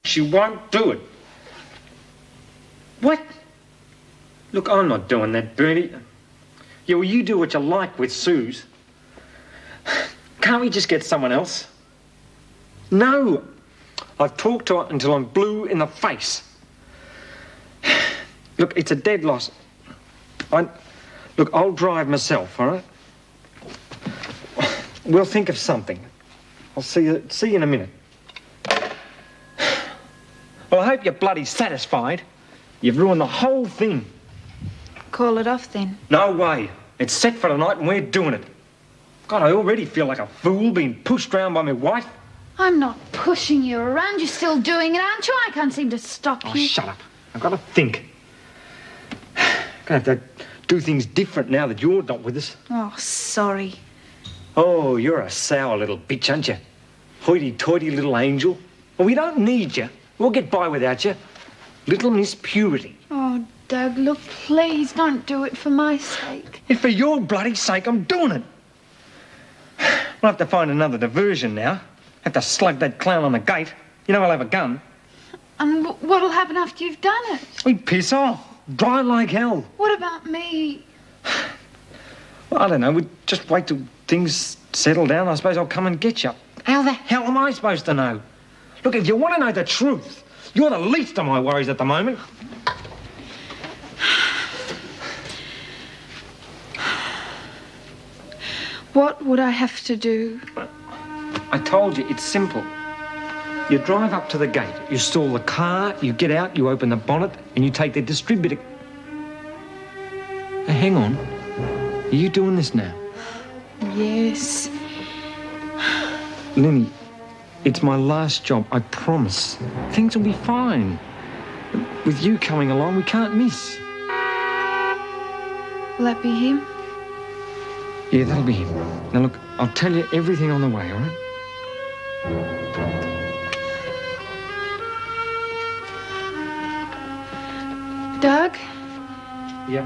She won't do it. What? Look, I'm not doing that, Bertie. Yeah, well, you do what you like with Suze. Can't we just get someone else? No. I've talked to her until I'm blue in the face. Look, it's a dead loss. Look, I'll drive myself, all right? We'll think of something. I'll see you in a minute. Well, I hope you're bloody satisfied. You've ruined the whole thing. Call it off, then. No way. It's set for tonight and we're doing it. God, I already feel like a fool being pushed round by my wife. I'm not pushing you around. You're still doing it, aren't you? I can't seem to stop you. Oh, shut up. I've got to think. I'm going to have to do things different now that you're not with us. Oh, sorry. Oh, you're a sour little bitch, aren't you? Hoity-toity little angel. Well, we don't need you. We'll get by without you. Little Miss Purity. Oh, Doug, look, please don't do it for my sake. If for your bloody sake, I'm doing it. We'll have to find another diversion now. Have to slug that clown on the gate. You know I'll have a gun. And what'll happen after you've done it? We'd piss off. Dry like hell. What about me? Well, I don't know. We'd just wait till things settle down. I suppose I'll come and get you. How the hell am I supposed to know? Look, if you want to know the truth, you're the least of my worries at the moment. What would I have to do? I told you, it's simple. You drive up to the gate, you stall the car, you get out, you open the bonnet, and you take the distributor... Hey, hang on. Are you doing this now? Yes. Linny, it's my last job, I promise. Things will be fine. With you coming along, we can't miss. Will that be him? Yeah, that'll be him. Now, look, I'll tell you everything on the way, all right? Doug? Yeah.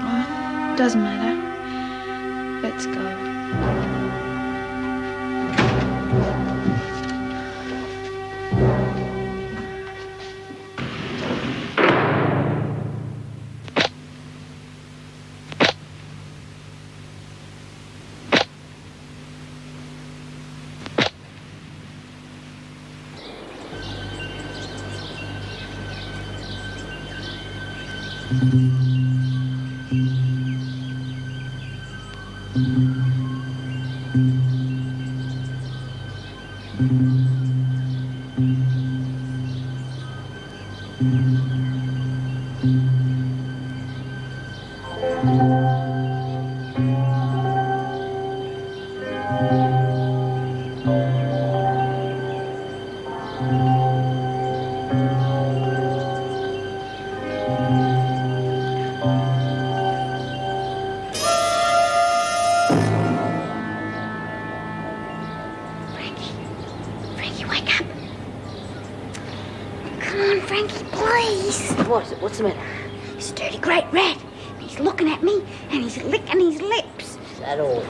Oh, doesn't matter. Let's go. What's the matter? It's a dirty great rat. He's looking at me and he's licking his lips. Is that all?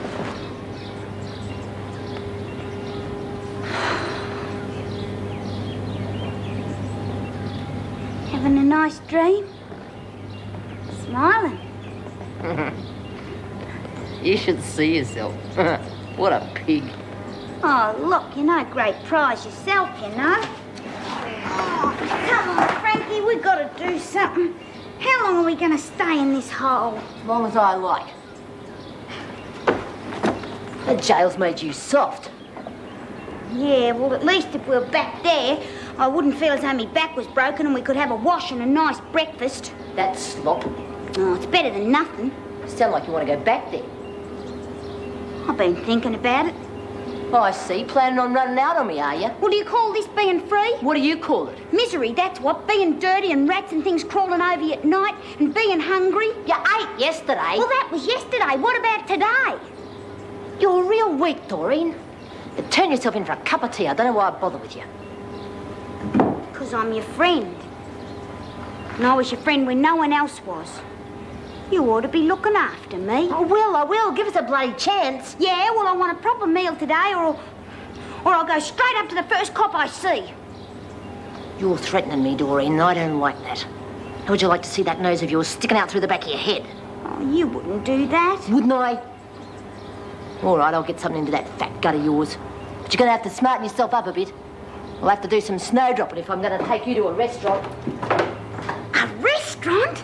Having a nice dream? Smiling. You should see yourself. What a pig. Oh, look, you're no great prize yourself, you know. Oh, come on, Frankie, we've got to do something. How long are we going to stay in this hole? As long as I like. The jail's made you soft. Yeah, well, at least if we were back there, I wouldn't feel as though my back was broken and we could have a wash and a nice breakfast. That's slop. Oh, it's better than nothing. Sound like you want to go back there. I've been thinking about it. Oh, I see. Planning on running out on me, are you? Well, do you call this being free? What do you call it? Misery, that's what. Being dirty and rats and things crawling over you at night and being hungry. You ate yesterday. Well, that was yesterday. What about today? You're real weak, Doreen. But turn yourself in for a cup of tea. I don't know why I bother with you. Because I'm your friend. And I was your friend when no one else was. You ought to be looking after me. I will. Give us a bloody chance. Yeah, well, I want a proper meal today or or I'll go straight up to the first cop I see. You're threatening me, Doreen, and I don't like that. How would you like to see that nose of yours sticking out through the back of your head? Oh, you wouldn't do that. Wouldn't I? All right, I'll get something into that fat gut of yours. But you're going to have to smarten yourself up a bit. I'll have to do some snowdropping if I'm going to take you to a restaurant. A restaurant?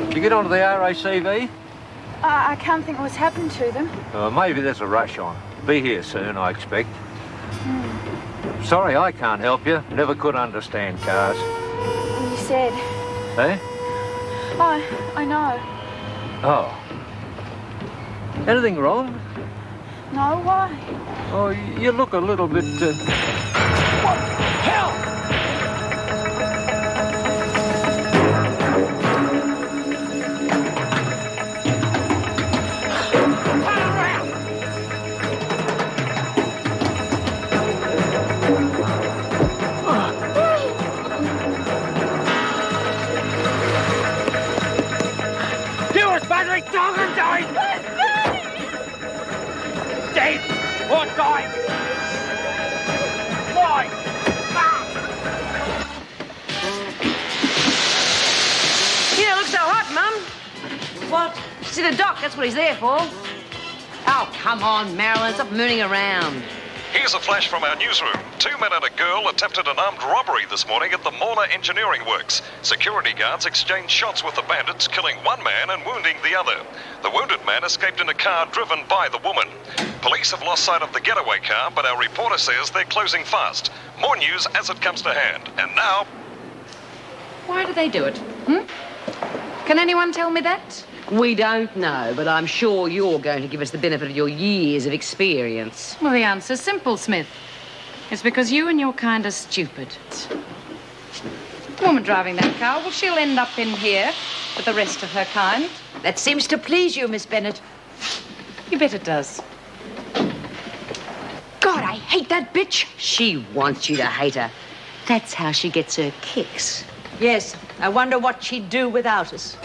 Did you get onto the RACV? I can't think what's happened to them. Maybe there's a rush on. Be here soon, I expect. Sorry, I can't help you. Never could understand cars. You said. Eh? Oh, I know. Oh. Anything wrong? No, why? Oh, you look a little bit... What? Help! Patrick Dawkins died! Dead or died? Why? You don't look so hot, Mum. What? See the doc, that's what he's there for. Oh, come on, Marilyn, stop mooning around. Here's a flash from our newsroom. 2 men and a girl attempted an armed robbery this morning at the Morna Engineering Works. Security guards exchanged shots with the bandits, killing one man and wounding the other. The wounded man escaped in a car driven by the woman. Police have lost sight of the getaway car, but our reporter says they're closing fast. More news as it comes to hand. And now... Why do they do it? Can anyone tell me that? We don't know, but I'm sure you're going to give us the benefit of your years of experience. Well, the answer's simple, Smith. It's because you and your kind are stupid. The woman driving that car, well, she'll end up in here with the rest of her kind. That seems to please you, Miss Bennett. You bet it does. God, I hate that bitch. She wants you to hate her. That's how she gets her kicks. Yes, I wonder what she'd do without us.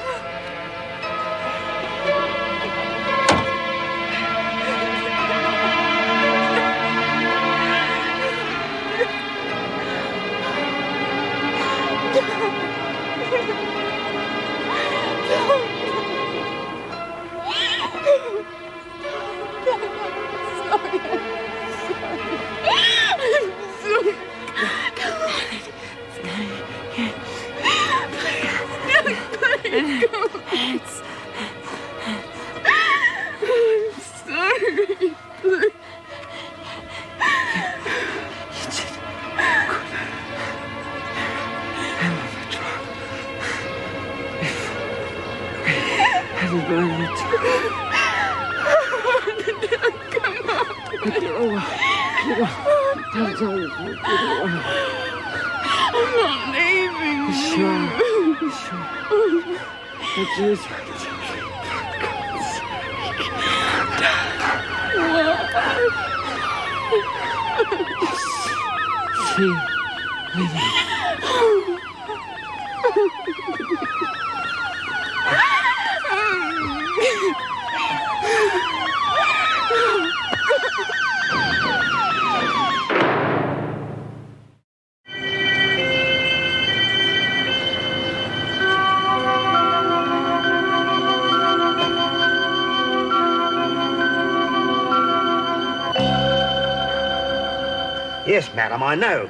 Yes, madam, I know.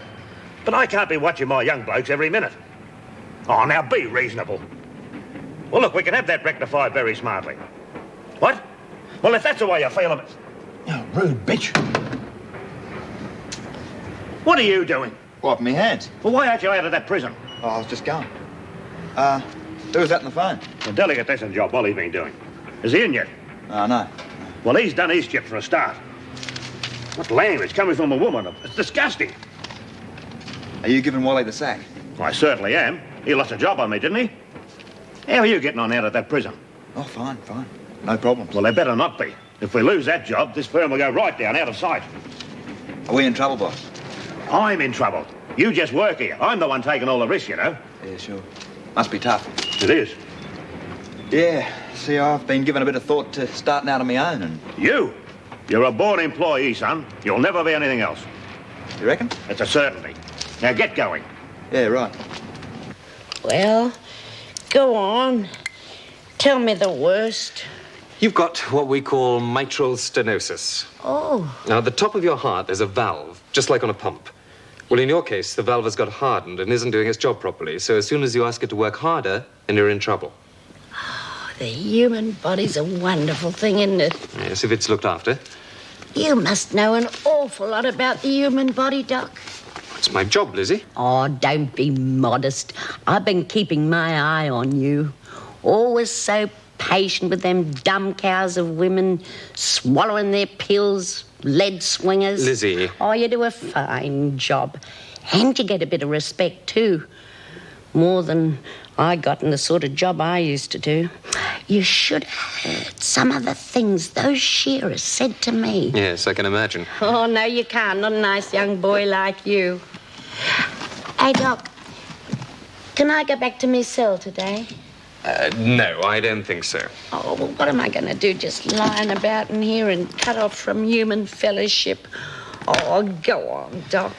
But I can't be watching my young blokes every minute. Oh, now be reasonable. Well, look, we can have that rectified very smartly. What? Well, if that's the way you feel of it... Oh, rude bitch. What are you doing? Wiping my hands. Well, why aren't you out of that prison? Oh, I was just going. Who was that on the phone? The delicatessen job Wally's been doing. Is he in yet? Oh, no. Well, he's done his chip for a start. What language coming from a woman? It's disgusting. Are you giving Wally the sack? I certainly am. He lost a job on me, didn't he? How are you getting on out of that prison? Oh, fine, fine. No problems. Well, they better not be. If we lose that job, this firm will go right down, out of sight. Are we in trouble, boss? I'm in trouble. You just work here. I'm the one taking all the risk, you know. Yeah, sure. Must be tough. It is. Yeah, see, I've been giving a bit of thought to starting out on my own and... You're a born employee, son. You'll never be anything else. You reckon? It's a certainty. Now get going. Yeah, right. Well, go on. Tell me the worst. You've got what we call mitral stenosis. Oh. Now, at the top of your heart, there's a valve, just like on a pump. Well, in your case, the valve has got hardened and isn't doing its job properly. So as soon as you ask it to work harder, then you're in trouble. Oh, the human body's a wonderful thing, isn't it? Yes, if it's looked after. You must know an awful lot about the human body, Doc. It's my job, Lizzie. Oh, don't be modest. I've been keeping my eye on you. Always so patient with them dumb cows of women, swallowing their pills, lead swingers. Lizzie. Oh, you do a fine job. And you get a bit of respect, too. More than I got in the sort of job I used to do. You should have heard some of the things those shearers said to me. Yes, I can imagine. Oh, no, you can't. Not a nice young boy like you. Hey, Doc, can I go back to my cell today? No, I don't think so. Oh, well, what am I going to do? Just lying about in here and cut off from human fellowship? Oh, go on, Doc.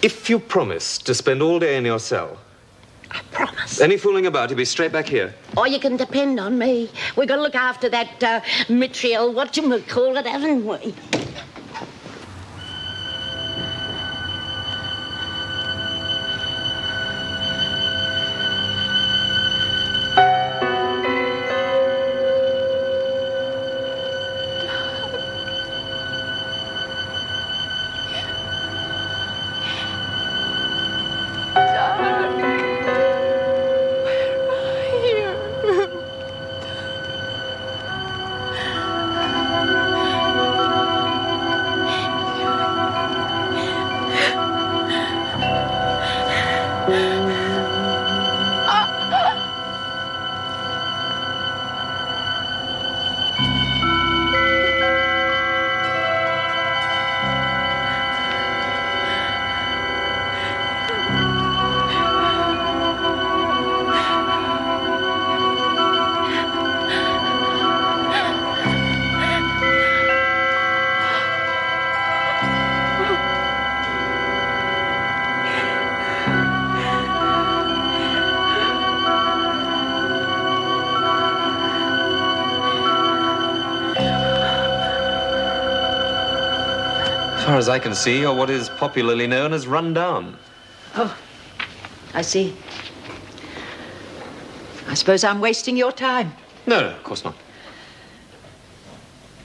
If you promise to spend all day in your cell... I promise. Any fooling about, you'll be straight back here. Oh, you can depend on me. We've got to look after that mitrial, whatchamacallit, haven't we? As far as I can see, you're what is popularly known as run down. Oh, I see. I suppose I'm wasting your time. No, of course not. You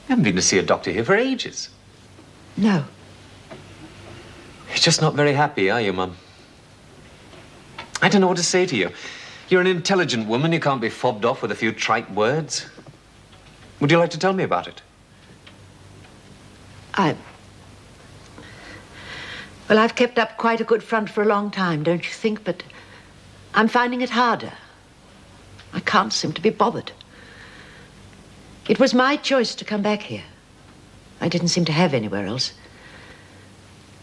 haven't been to see a doctor here for ages. No. You're just not very happy, are you, Mum? I don't know what to say to you. You're an intelligent woman. You can't be fobbed off with a few trite words. Would you like to tell me about it? Well, I've kept up quite a good front for a long time, don't you think? But I'm finding it harder. I can't seem to be bothered. It was my choice to come back here. I didn't seem to have anywhere else.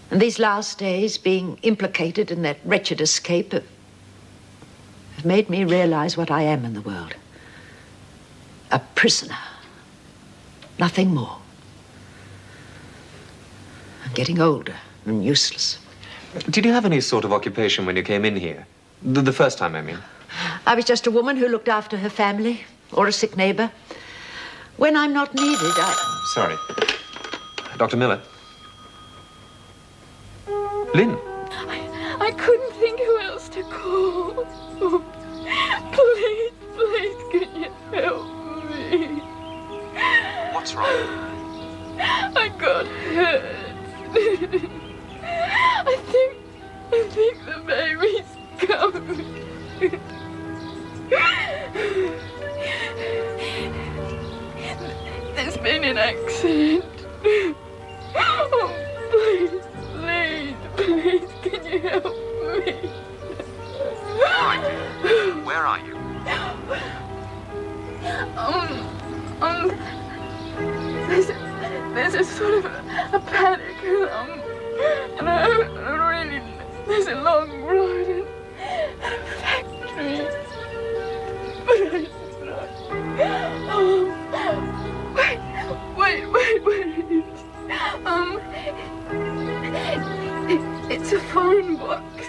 And these last days, being implicated in that wretched escape, have made me realize what I am in the world. A prisoner. Nothing more. I'm getting older and useless. Did you have any sort of occupation when you came in here? The first time, I mean. I was just a woman who looked after her family or a sick neighbor. When I'm not needed, Sorry. Dr. Miller? Lynn? I couldn't think who else to call. Oh, please, can you help me? What's wrong? I got hurt. I think the baby's coming. There's been an accident. Oh, please, can you help me? All right. Where are you? there's a sort of a panic, and I really, there's a long road and a factory. Wait. It's a phone box.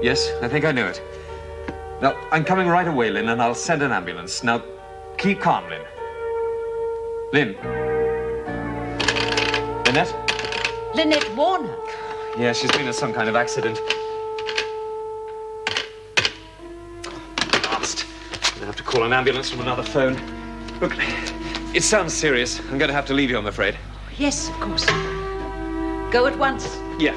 Yes, I think I knew it. Now, I'm coming right away, Lynn, and I'll send an ambulance. Now, keep calm, Lynn. Lynn? Lynette? Lynette Warner. Yeah, she's been in some kind of accident. Last. I'm gonna have to call an ambulance from another phone. Look, it sounds serious. I'm gonna have to leave you, I'm afraid. Yes, of course. Go at once. Yeah.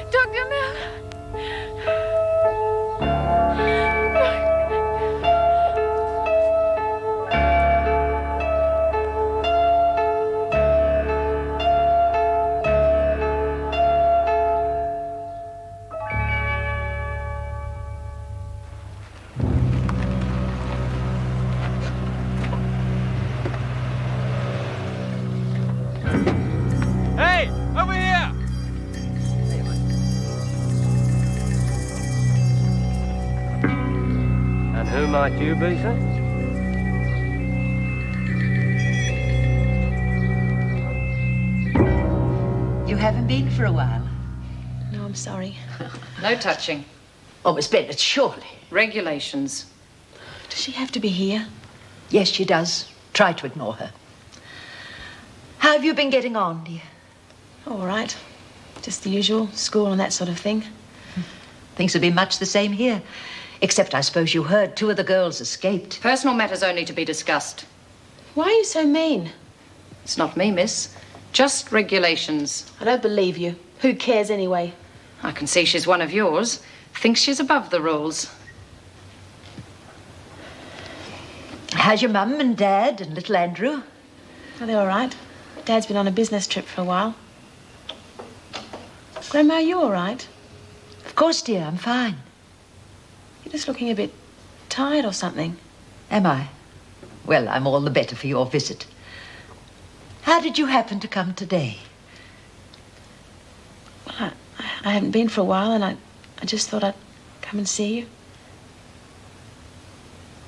Dr. Miller. Hey, over here! And who might you be, sir? You haven't been for a while. No, I'm sorry. No touching. Oh, Miss Bennett, surely. Regulations. Does she have to be here? Yes, she does. Try to ignore her. How have you been getting on, dear? All right. Just the usual, school and that sort of thing. Things have been much the same here. Except I suppose you heard 2 of the girls escaped. Personal matters only to be discussed. Why are you so mean? It's not me, miss. Just regulations. I don't believe you. Who cares anyway? I can see she's one of yours. Thinks she's above the rules. How's your mum and dad and little Andrew? Are they all right? Dad's been on a business trip for a while. Grandma, are you all right? Of course, dear, I'm fine. You're just looking a bit tired or something. Am I? Well, I'm all the better for your visit. How did you happen to come today? Well, I haven't been for a while, and I just thought I'd come and see you.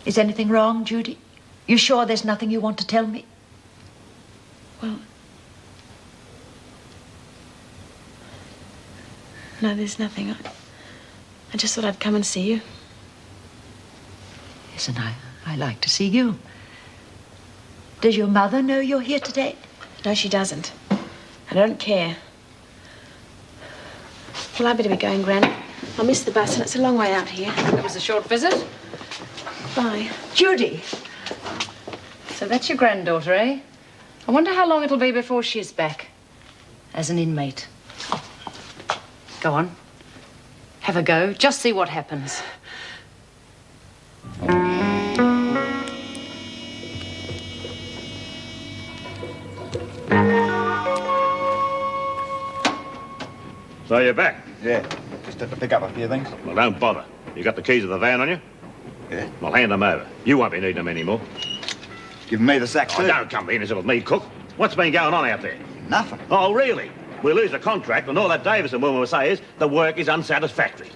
Is anything wrong, Judy? You sure there's nothing you want to tell me? Well, no, there's nothing. I just thought I'd come and see you. Yes, and I like to see you. Does your mother know you're here today? No, she doesn't. I don't care. Well, I better be going, Gran. I'll miss the bus, and it's a long way out here. It was a short visit. Bye. Judy! So that's your granddaughter, eh? I wonder how long it'll be before she's back. As an inmate. Go on. Have a go. Just see what happens. So you're back? Yeah, just had to pick up a few things. Well, don't bother. You got the keys of the van on you? Yeah. Well, hand them over. You won't be needing them anymore. Giving me the sack too? Oh, don't come in as if it was me, Cook. What's been going on out there? Nothing. Oh, really? We lose the contract, and all that Davison woman will say is the work is unsatisfactory.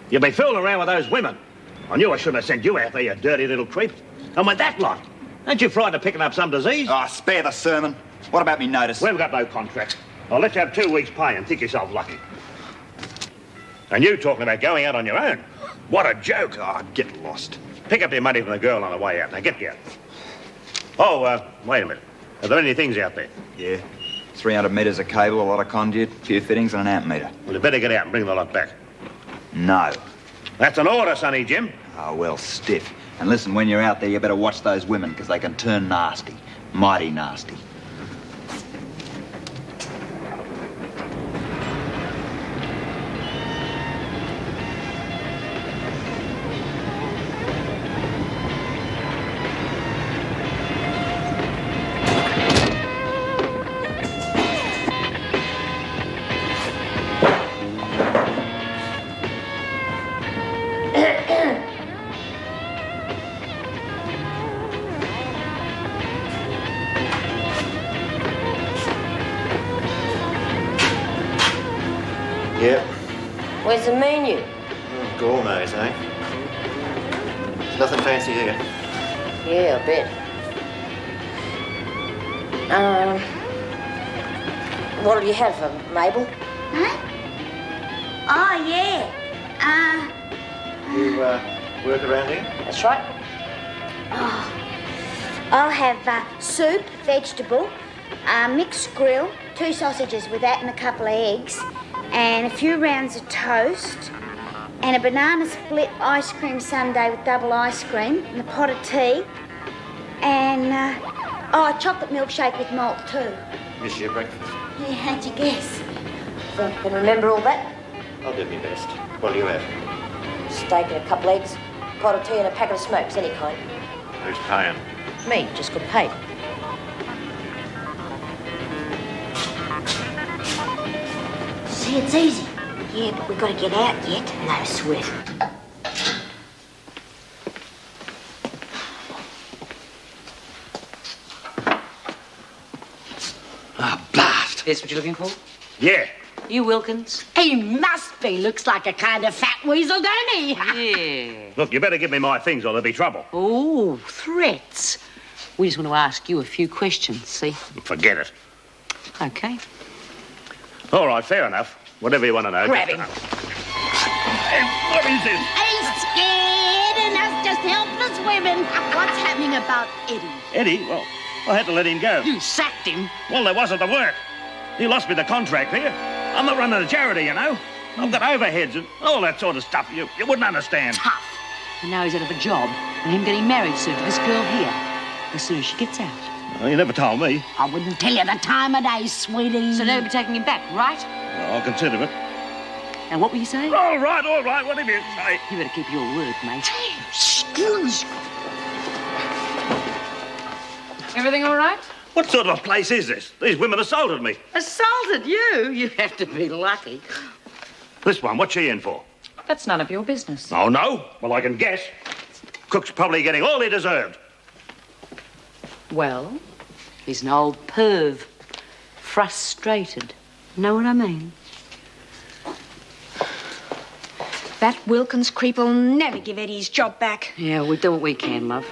You've been fooling around with those women. I knew I shouldn't have sent you out there, you dirty little creep. And with that lot, aren't you frightened of picking up some disease? Oh, spare the sermon. What about me notice? We've got no contract. I'll let you have 2 weeks' pay and think yourself lucky. And you talking about going out on your own? What a joke. Oh, get lost. Pick up your money from the girl on the way out. Now, get out. Oh, wait a minute. Are there any things out there? Yeah. 300 metres of cable, a lot of conduit, a few fittings and an amp meter. Well, you better get out and bring the lot back. No. That's an order, Sonny Jim. Oh, well, stiff. And listen, when you're out there, you better watch those women, because they can turn nasty. Mighty nasty. Yep. Where's the menu? Gourmets, eh? There's nothing fancy here. Yeah, I bet. What'll you have, Mabel? Huh? Oh, yeah. You, work around here? That's right. Oh, I'll have soup, vegetable, mixed grill, 2 sausages with that and a couple of eggs, and a few rounds of toast, and a banana split ice cream sundae with double ice cream, and a pot of tea, and a chocolate milkshake with malt too. Miss your breakfast. Yeah, how'd you guess? Think you can remember all that? I'll do my best. What do you have? Steak and a couple eggs, pot of tea and a packet of smokes, any kind. Who's paying? Me, just got paid. See, it's easy. Yeah, but we got to get out yet. No sweat. Blast! That's what you're looking for? Yeah. You Wilkins? He must be. Looks like a kind of fat weasel, don't he? Yeah. Look, you better give me my things or there'll be trouble. Oh, threats. We just want to ask you a few questions, see? Forget it. Okay. All right, fair enough. Whatever you want to know. Grab him. Hey, what is this? He's scared and us just helpless women. What's happening about Eddie? Eddie? Well, I had to let him go. You sacked him. Well, there wasn't the work. He lost me the contract here. I'm not running a charity, you know. I've got overheads and all that sort of stuff you wouldn't understand. Tough. And now he's out of a job, and him getting married soon to this girl here. As soon as she gets out. Well, you never told me. I wouldn't tell you the time of day, sweetie. So they'll be taking him back, right? Well, I'll consider it. And what were you saying? All right, whatever you say. You better keep your word, mate. Excuse me. Everything all right? What sort of a place is this? These women assaulted me. Assaulted you? You have to be lucky. This one, what's she in for? That's none of your business. Oh, no? Well, I can guess. Cook's probably getting all he deserved. Well, he's an old perv. Frustrated. Know what I mean? That Wilkins creep will never give Eddie his job back. Yeah, we'll do what we can, love.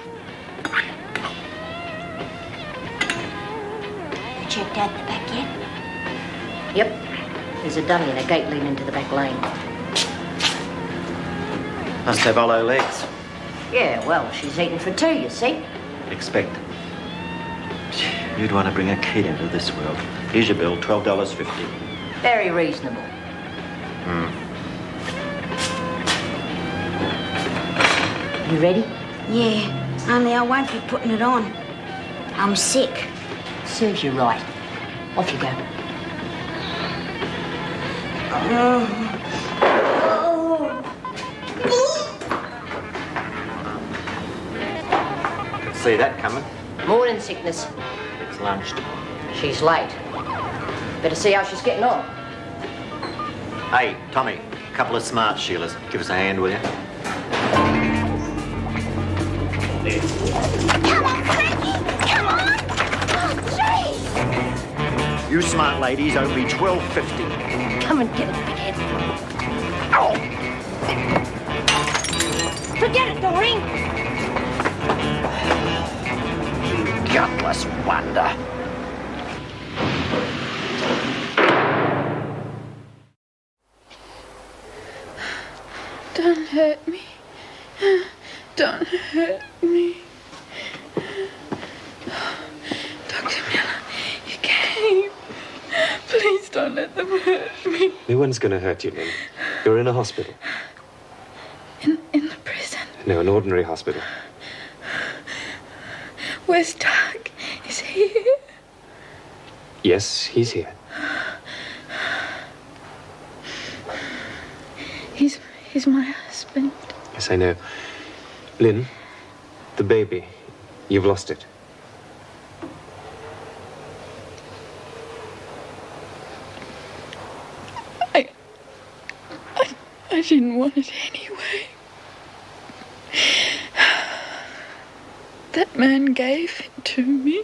You checked out the back yet? Yep. There's a dummy and a gate leading into the back lane. Must have hollow legs. Yeah, well, she's eating for 2, you see. Expect. You'd want to bring a kid into this world. Here's your bill, $12.50. Very reasonable. You ready? Yeah, only I won't be putting it on. I'm sick. Serves you right. Off you go. Could see that coming. Morning sickness. It's lunchtime. She's late. Better see how she's getting on. Hey, Tommy, a couple of smart Sheilas. Give us a hand, will you? Come on, Frankie! Come on! Oh, jeez! You smart ladies owe me $12.50. Come and get it, big head. Ow! Forget it, Doreen! Gutless wonder. Don't hurt me. Don't hurt me. Dr. Miller, you came. Please don't let them hurt me. No one's going to hurt you, Lynn. You're in a hospital. In the prison. No, an ordinary hospital. Where's Doug? Is he here? Yes, he's here. He's my husband. Yes, I know. Lynn, the baby, you've lost it. I didn't want it anyway. That man gave it to me.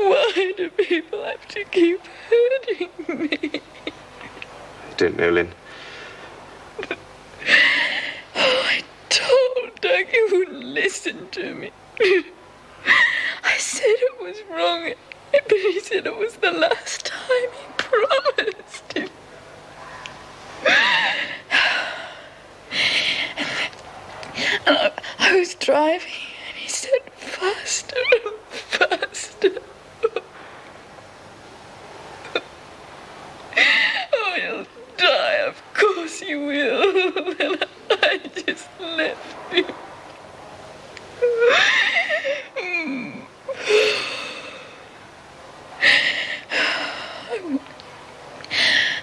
Why do people have to keep hurting me? I don't know, Lynn. Oh, I told Doug he wouldn't listen to me. I said it was wrong, but he said it was the last time. He promised him. And I was driving, and he said, faster and faster. Oh, you'll die, of course you will. And I just left him.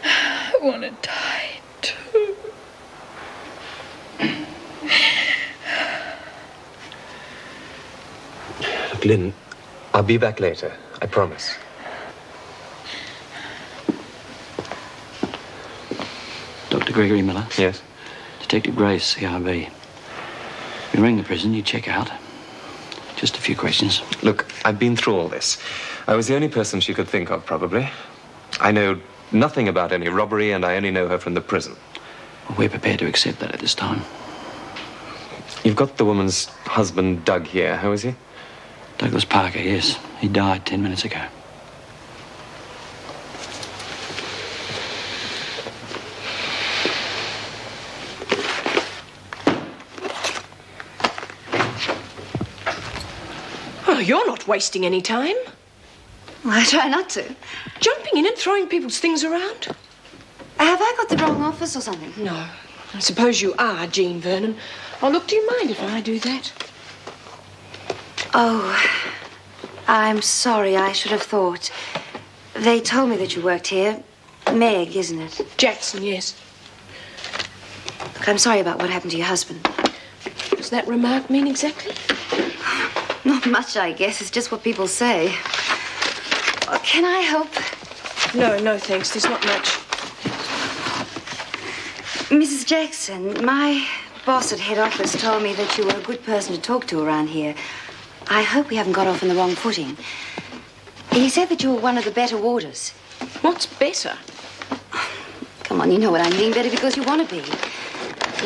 I want to die too. Look, Lynn, I'll be back later. I promise. Dr. Gregory Miller? Yes? Detective Grace, CRB. We ring the prison, you check out. Just a few questions. Look, I've been through all this. I was the only person she could think of, probably. I know nothing about any robbery, and I only know her from the prison. Well, we're prepared to accept that at this time. You've got the woman's husband, Doug, here. How is he? Douglas Parker, yes. He died 10 minutes ago. Oh, you're not wasting any time. Well, I try not to. Jumping in and throwing people's things around. Have I got the wrong office or something? No. I suppose you are, Jean Vernon. Oh, look, do you mind if I do that? Oh, I'm sorry. I should have thought. They told me that you worked here. Meg, isn't it? Jackson, yes. Look, I'm sorry about what happened to your husband. Does that remark mean exactly? Not much, I guess. It's just what people say. Well, can I help? No, thanks. There's not much. Mrs. Jackson, my boss at head office told me that you were a good person to talk to around here. I hope we haven't got off on the wrong footing. He said that you were one of the better warders. What's better? Come on, you know what I mean. Better because you want to be.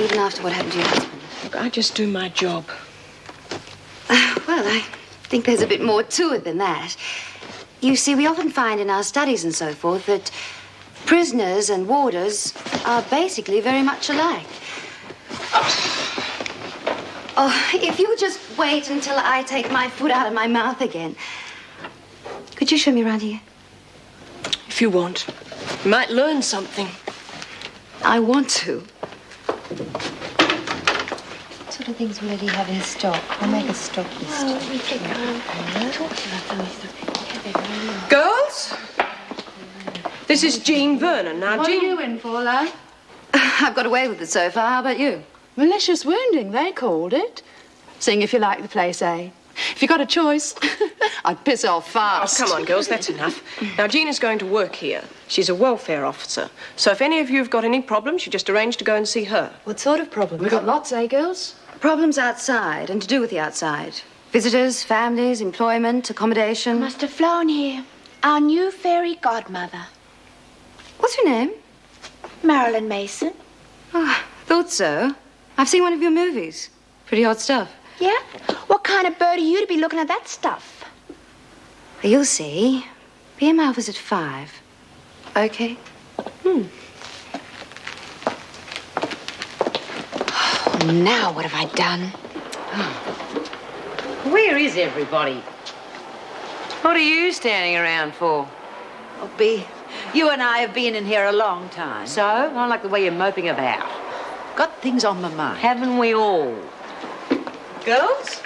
Even after what happened to your husband. Look, I just do my job. Well, I think there's a bit more to it than that. You see, we often find in our studies and so forth that prisoners and warders are basically very much alike. Oh, if you just wait until I take my foot out of my mouth again. Could you show me around here? If you want. You might learn something. I want to. What sort of things will he have in stock? I'll make a stock list. Girls? This is Jean Vernon. Now, What Jean... are you in for, lad? I've got away with it so far. How about you? Malicious wounding, they called it. Seeing if you like the place, eh? If you got a choice, I'd piss off fast. Oh, come on, girls, that's enough. Now, Jean is going to work here. She's a welfare officer. So if any of you have got any problems, you just arrange to go and see her. What sort of problem? We've got lots, eh, girls? Problems outside and to do with the outside. Visitors, families, employment, accommodation. Must have flown here. Our new fairy godmother. What's your name? Marilyn Mason. Oh, thought so. I've seen one of your movies. Pretty hot stuff. Yeah? What kind of bird are you to be looking at that stuff? You'll see. BMI was at 5. Okay. Now what have I done? Where is everybody? What are you standing around for? Oh, Bea, you and I have been in here a long time. So? I like the way you're moping about. Got things on my mind. Haven't we all? Girls,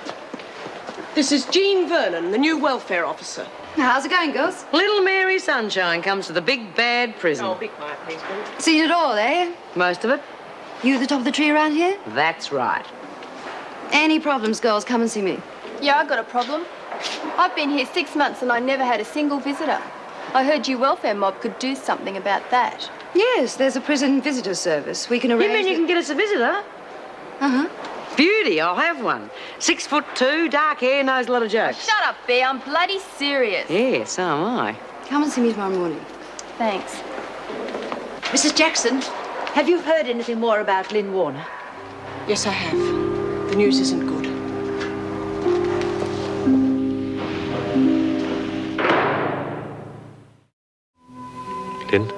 this is Jean Vernon, the new welfare officer. How's it going, girls? Little Mary Sunshine comes to the big bad prison. Oh, be quiet, please, Bill. Seen it all, eh? Most of it? You the top of the tree around here? That's right. Any problems, girls, come and see me. Yeah, I got a problem. I've been here 6 months and I never had a single visitor. I heard you welfare mob could do something about that. Yes, there's a prison visitor service. We can arrange... You mean you can get us a visitor? Uh-huh. Beauty, I'll have one. 6'2", dark hair, knows a lot of jokes. Shut up, Bea. I'm bloody serious. Yeah, so am I. Come and see me tomorrow morning. Thanks. Mrs. Jackson, have you heard anything more about Lynn Warner? Yes, I have. The news isn't good. Lynn,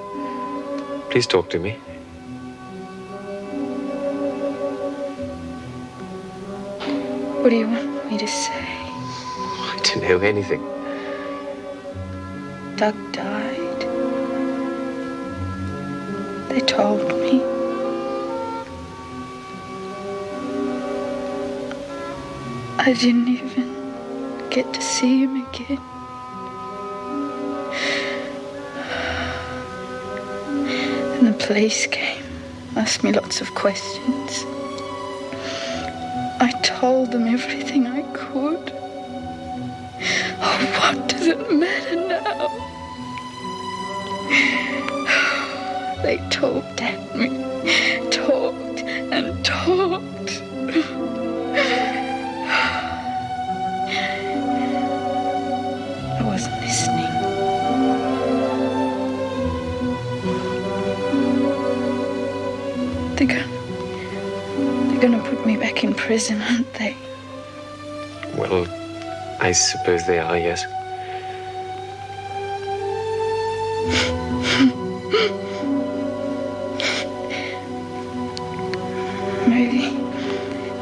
please talk to me. What do you want me to say? I don't know anything. Doug died. They told me. I didn't even get to see him again. And the police came, asked me lots of questions. I told them everything I could. Oh, what does it matter now? They talked at me, talked and talked. I wasn't listening. They're gonna put me back in prison, aren't they? Well, I suppose they are, yes.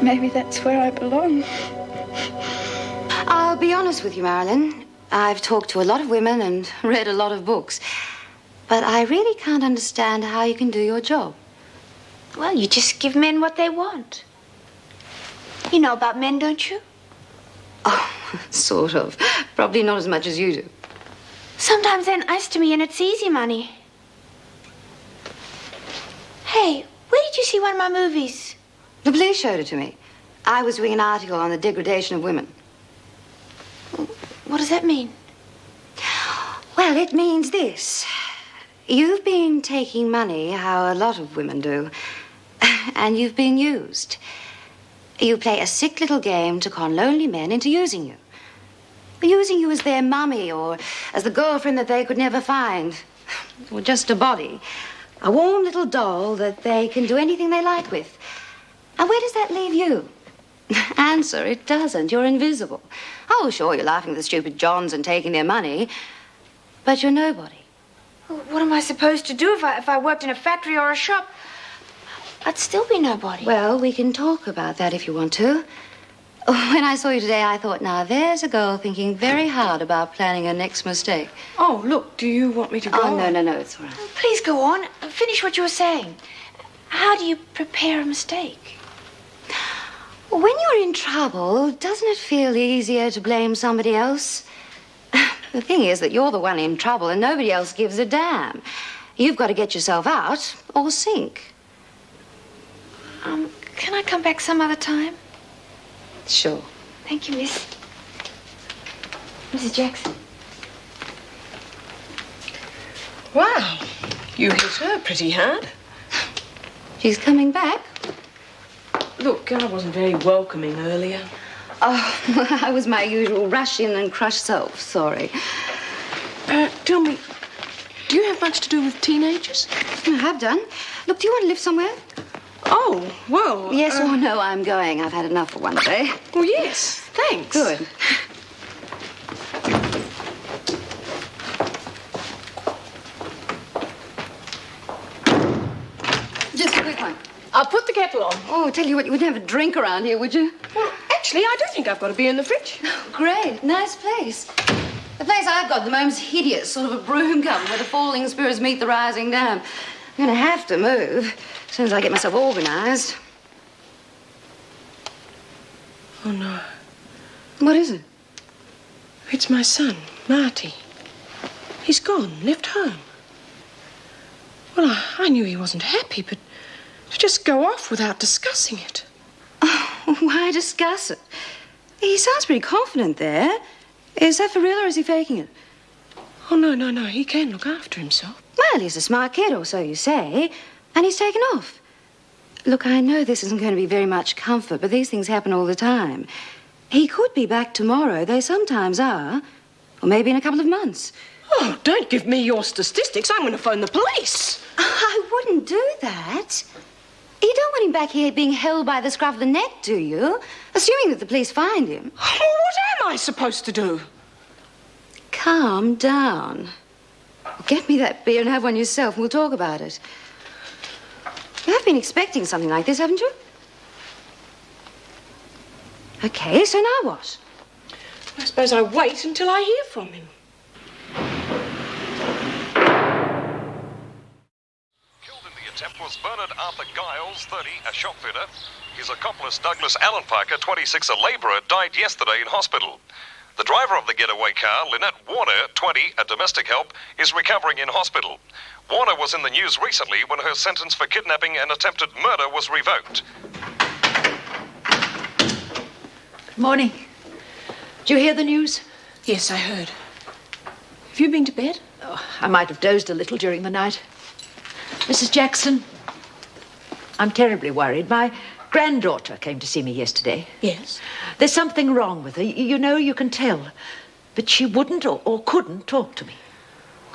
Maybe that's where I belong. I'll be honest with you, Marilyn. I've talked to a lot of women and read a lot of books. But I really can't understand how you can do your job. Well, you just give men what they want. You know about men, don't you? Oh, sort of. Probably not as much as you do. Sometimes they're nice to me and it's easy money. Hey, where did you see one of my movies? The police showed it to me. I was doing an article on the degradation of women. What does that mean? Well, it means this. You've been taking money, how a lot of women do, and you've been used. You play a sick little game to con lonely men into using you. Using you as their mummy or as the girlfriend that they could never find. Or just a body. A warm little doll that they can do anything they like with. And where does that leave you? Answer, it doesn't. You're invisible. Oh, sure, you're laughing at the stupid Johns and taking their money, but you're nobody. Well, what am I supposed to do if I worked in a factory or a shop? I'd still be nobody. Well, we can talk about that if you want to. When I saw you today, I thought, now, there's a girl thinking very hard about planning her next mistake. Oh, look, do you want me to go? Oh, no, it's all right. Please go on. Finish what you were saying. How do you prepare a mistake? When you're in trouble, doesn't it feel easier to blame somebody else? The thing is that you're the one in trouble and nobody else gives a damn. You've got to get yourself out or sink. Can I come back some other time? Sure. Thank you, Miss. Mrs. Jackson. Wow, you hit her pretty hard. She's coming back. Look, I wasn't very welcoming earlier. Oh, I was my usual rush in and crush self. Sorry. Tell me, do you have much to do with teenagers? I have done. Look, do you want to live somewhere? Oh, well... Yes or no, I'm going. I've had enough for one day. Well, yes, thanks. Good. fine. I'll put the kettle on. Oh, tell you what, you wouldn't have a drink around here, would you? Well, actually, I do think I've got a beer in the fridge. Great, nice place. The place I've got at the moment's hideous, sort of a broom cupboard where the falling spurs meet the rising dam. I'm going to have to move as soon as I get myself organised. Oh, no. What is it? It's my son, Marty. He's gone, left home. Well, I knew he wasn't happy, but to just go off without discussing it. Oh, why discuss it? He sounds pretty confident there. Is that for real or is he faking it? Oh, no. He can look after himself. Well, he's a smart kid, or so you say, and he's taken off. Look, I know this isn't going to be very much comfort, but these things happen all the time. He could be back tomorrow. They sometimes are. Or maybe in a couple of months. Oh, don't give me your statistics. I'm going to phone the police. I wouldn't do that. You don't want him back here being held by the scruff of the neck, do you? Assuming that the police find him. Oh, what am I supposed to do? Calm down. Get me that beer and have one yourself, and we'll talk about it. You have been expecting something like this, haven't you? Okay, so now what? I suppose I wait until I hear from him. Killed in the attempt was Bernard Arthur Giles, 30, a shop fitter. His accomplice, Douglas Allen Parker, 26, a labourer, died yesterday in hospital. The driver of the getaway car, Lynette Warner, 20, a domestic help, is recovering in hospital. Warner was in the news recently when her sentence for kidnapping and attempted murder was revoked. Morning. Did you hear the news? Yes, I heard. Have you been to bed? Oh, I might have dozed a little during the night. Mrs. Jackson, I'm terribly worried. My granddaughter came to see me yesterday. Yes? There's something wrong with her. You know, you can tell. But she wouldn't or couldn't talk to me.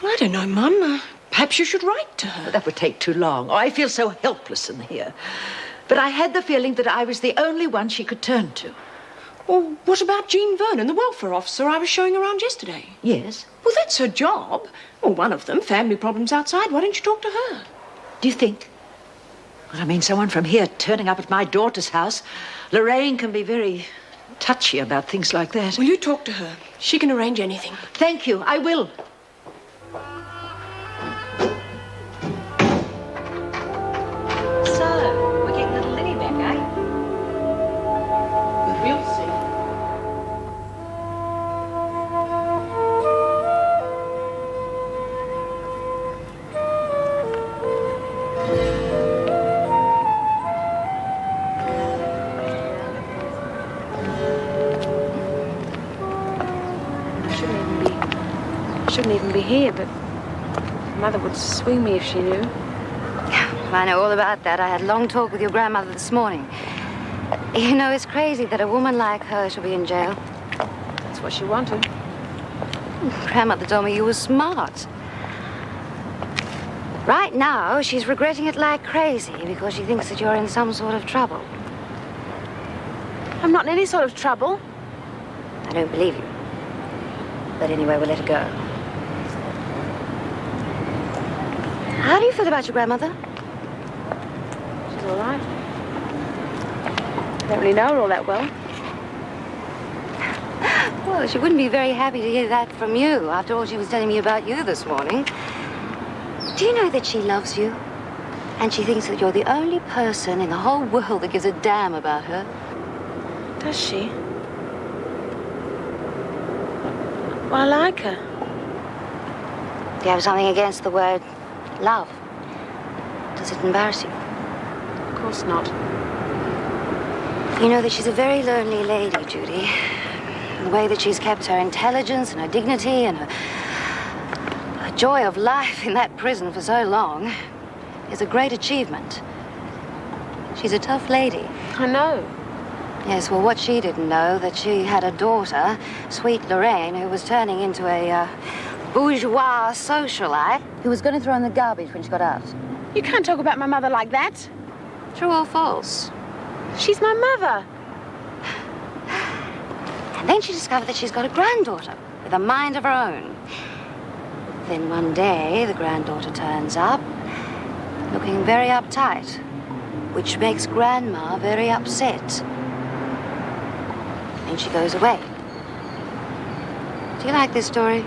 Well, I don't know, Mum. Perhaps you should write to her. But that would take too long. Oh, I feel so helpless in here. But I had the feeling that I was the only one she could turn to. Well, what about Jean Vernon, the welfare officer I was showing around yesterday? Yes? Well, that's her job. Well, one of them, family problems outside. Why don't you talk to her? Do you think? Well, I mean, someone from here turning up at my daughter's house. Lorraine can be very touchy about things like that. Will you talk to her? She can arrange anything. Thank you. I will. So, we're getting little Liddy back, eh? We'll see. Shouldn't even be here, but Mother would swing me if she knew. I know all about that. I had a long talk with your grandmother this morning. You know, it's crazy that a woman like her should be in jail. That's what she wanted. Grandmother told me you were smart. Right now, she's regretting it like crazy because she thinks that you're in some sort of trouble. I'm not in any sort of trouble. I don't believe you. But anyway, we'll let her go. How do you feel about your grandmother? She's all right. I don't really know her all that well. Well, she wouldn't be very happy to hear that from you after all she was telling me about you this morning. Do you know that she loves you? And she thinks that you're the only person in the whole world that gives a damn about her. Does she? Well, I like her. Do you have something against the word love? Does it embarrass you? Of course not. You know that she's a very lonely lady, Judy. The way that she's kept her intelligence and her dignity and her joy of life in that prison for so long is a great achievement. She's a tough lady. I know. Yes, well, what she didn't know, that she had a daughter, sweet Lorraine, who was turning into a bourgeois socialite who was going to throw in the garbage when she got out. You can't talk about my mother like that. True or false? She's my mother. And then she discovered that she's got a granddaughter with a mind of her own. Then one day, the granddaughter turns up, looking very uptight. which makes Grandma very upset. And she goes away. Do you like this story?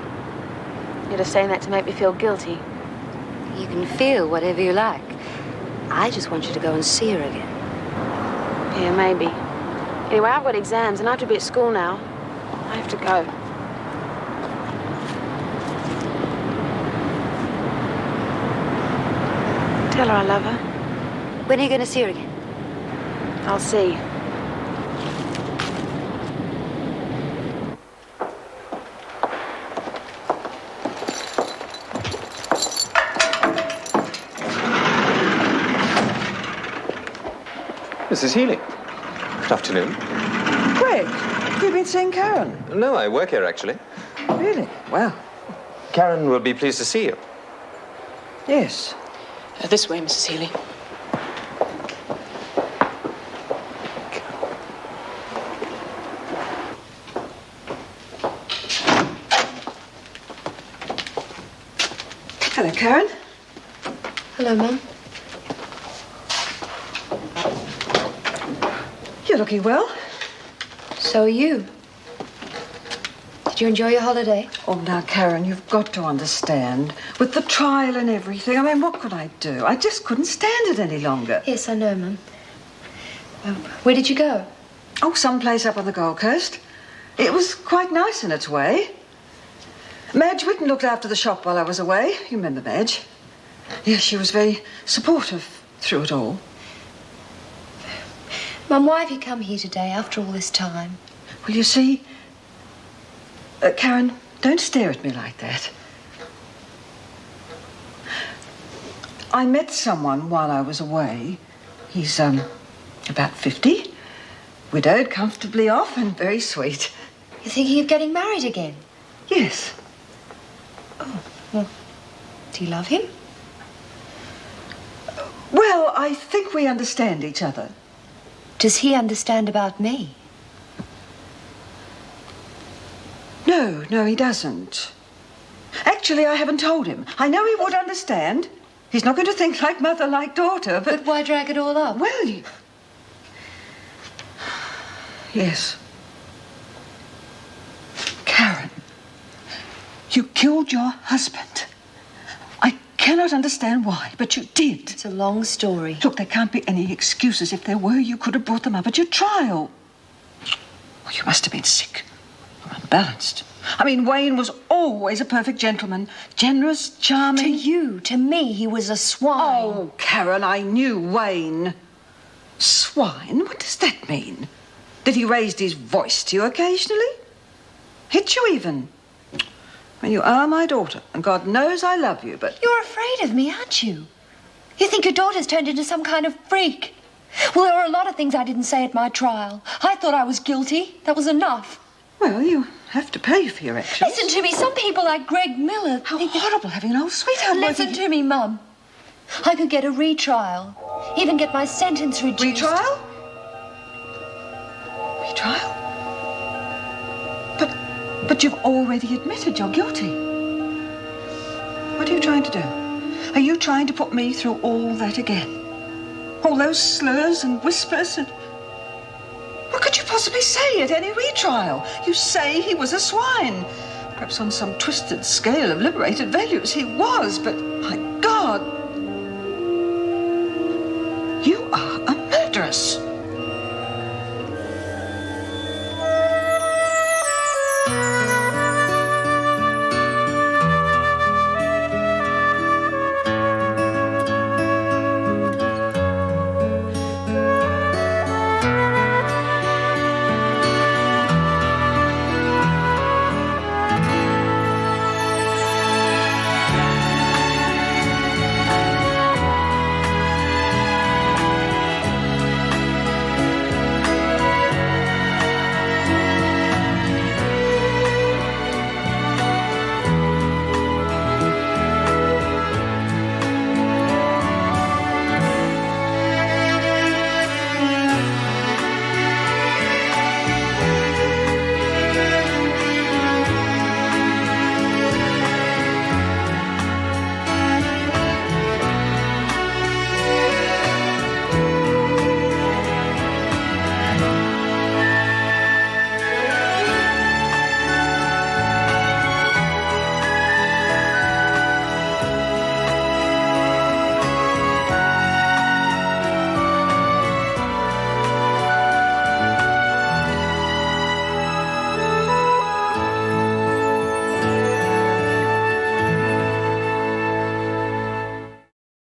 You're just saying that to make me feel guilty. You can feel whatever you like. I just want you to go and see her again. Yeah, maybe. Anyway, I've got exams and I have to be at school now. I have to go. Tell her I love her. When are you going to see her again? I'll see. Mrs. Healy. Good afternoon. Greg, have you been seeing Karen? No, I work here, actually. Really? Well, Karen will be pleased to see you. yes. This way, Mrs. Healy. Hello, Karen. Hello, Mum. You're looking well. So are you. Did you enjoy your holiday? Oh, now, Karen, you've got to understand. With the trial and everything, I mean, what could I do? I just couldn't stand it any longer. Yes, I know, Mum. Where did you go? Oh, someplace up on the Gold Coast. It was quite nice in its way. Madge Whitten looked after the shop while I was away. You remember Madge? Yes, she was very supportive through it all. Mum, why have you come here today after all this time? Well, you see... Karen, don't stare at me like that. I met someone while I was away. He's, about 50, widowed, comfortably off, and very sweet. You're thinking of getting married again? Yes. Oh, well, do you love him? Well, I think we understand each other. Does he understand about me? No, he doesn't. Actually, I haven't told him. I know he would understand. He's not going to think like mother, like daughter, but... But why drag it all up? Well, you... Yes. Karen, you killed your husband. I cannot understand why, but you did. It's a long story. Look, there can't be any excuses. If there were, you could have brought them up at your trial. Oh, you must have been sick. Unbalanced. I mean, Wayne was always a perfect gentleman. Generous, charming. To you, to me, he was a swine. Oh, Karen, I knew Wayne. Swine? What does that mean? Did he raise his voice to you occasionally? Hit you even? Well, you are my daughter, and God knows I love you, but... You're afraid of me, aren't you? You think your daughter's turned into some kind of freak. Well, there were a lot of things I didn't say at my trial. I thought I was guilty. That was enough. Well, you have to pay for your actions. Listen to me. Some people like Greg Miller... How horrible having an old sweetheart. Listen to me, Mum. I could get a retrial. Even get my sentence reduced. Retrial? Retrial? But you've already admitted you're guilty. What are you trying to do? Are you trying to put me through all that again? All those slurs and whispers and... What could you possibly say at any retrial? You say he was a swine. Perhaps on some twisted scale of liberated values he was, but my God, you are a murderess.